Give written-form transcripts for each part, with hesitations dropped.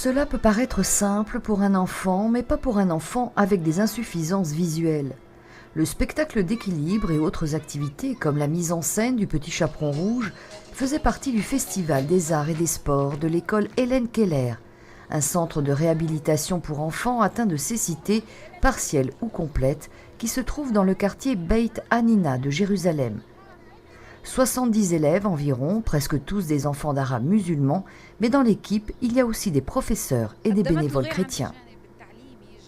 Cela peut paraître simple pour un enfant, mais pas pour un enfant avec des insuffisances visuelles. Le spectacle d'équilibre et autres activités, comme la mise en scène du Petit Chaperon Rouge, faisaient partie du Festival des Arts et des Sports de l'école Hélène Keller, un centre de réhabilitation pour enfants atteints de cécité, partielle ou complète, qui se trouve dans le quartier Beit Hanina de Jérusalem. 70 élèves environ, presque tous des enfants d'Arabes musulmans, mais dans l'équipe, il y a aussi des professeurs et des bénévoles chrétiens.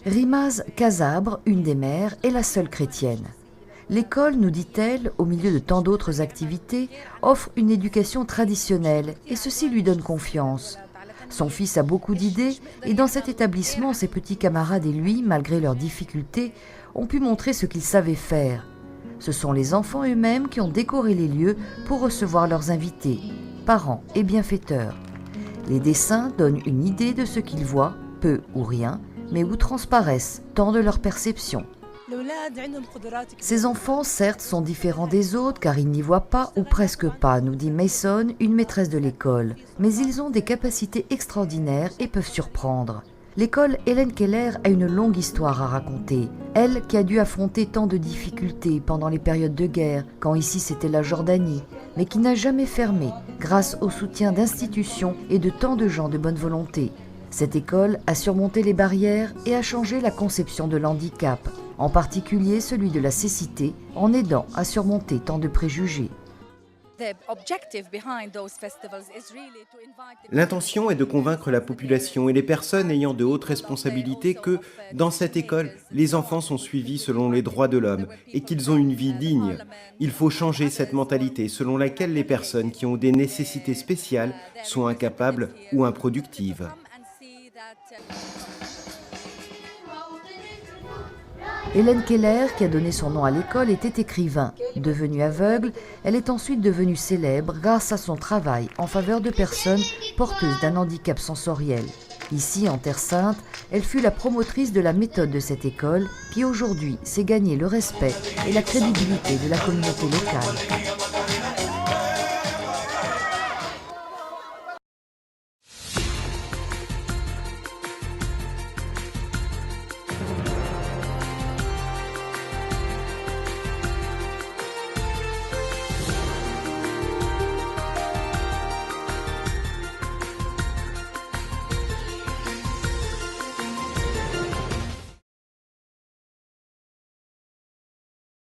Rimaz Kazabre, une des mères, est la seule chrétienne. L'école, nous dit-elle, au milieu de tant d'autres activités, offre une éducation traditionnelle et ceci lui donne confiance. Son fils a beaucoup d'idées et dans cet établissement, ses petits camarades et lui, malgré leurs difficultés, ont pu montrer ce qu'ils savaient faire. Ce sont les enfants eux-mêmes qui ont décoré les lieux pour recevoir leurs invités, parents et bienfaiteurs. Les dessins donnent une idée de ce qu'ils voient, peu ou rien, mais où transparaissent tant de leur perception. Ces enfants, certes, sont différents des autres car ils n'y voient pas ou presque pas, nous dit Mason, une maîtresse de l'école. Mais ils ont des capacités extraordinaires et peuvent surprendre. L'école Hélène Keller a une longue histoire à raconter. Elle qui a dû affronter tant de difficultés pendant les périodes de guerre, quand ici c'était la Jordanie, mais qui n'a jamais fermé grâce au soutien d'institutions et de tant de gens de bonne volonté. Cette école a surmonté les barrières et a changé la conception de l'handicap, en particulier celui de la cécité, en aidant à surmonter tant de préjugés. L'intention est de convaincre la population et les personnes ayant de hautes responsabilités que, dans cette école, les enfants sont suivis selon les droits de l'homme et qu'ils ont une vie digne. Il faut changer cette mentalité selon laquelle les personnes qui ont des nécessités spéciales sont incapables ou improductives. Hélène Keller, qui a donné son nom à l'école, était écrivain. Devenue aveugle, elle est ensuite devenue célèbre grâce à son travail en faveur de personnes porteuses d'un handicap sensoriel. Ici, en Terre Sainte, elle fut la promotrice de la méthode de cette école qui aujourd'hui s'est gagné le respect et la crédibilité de la communauté locale.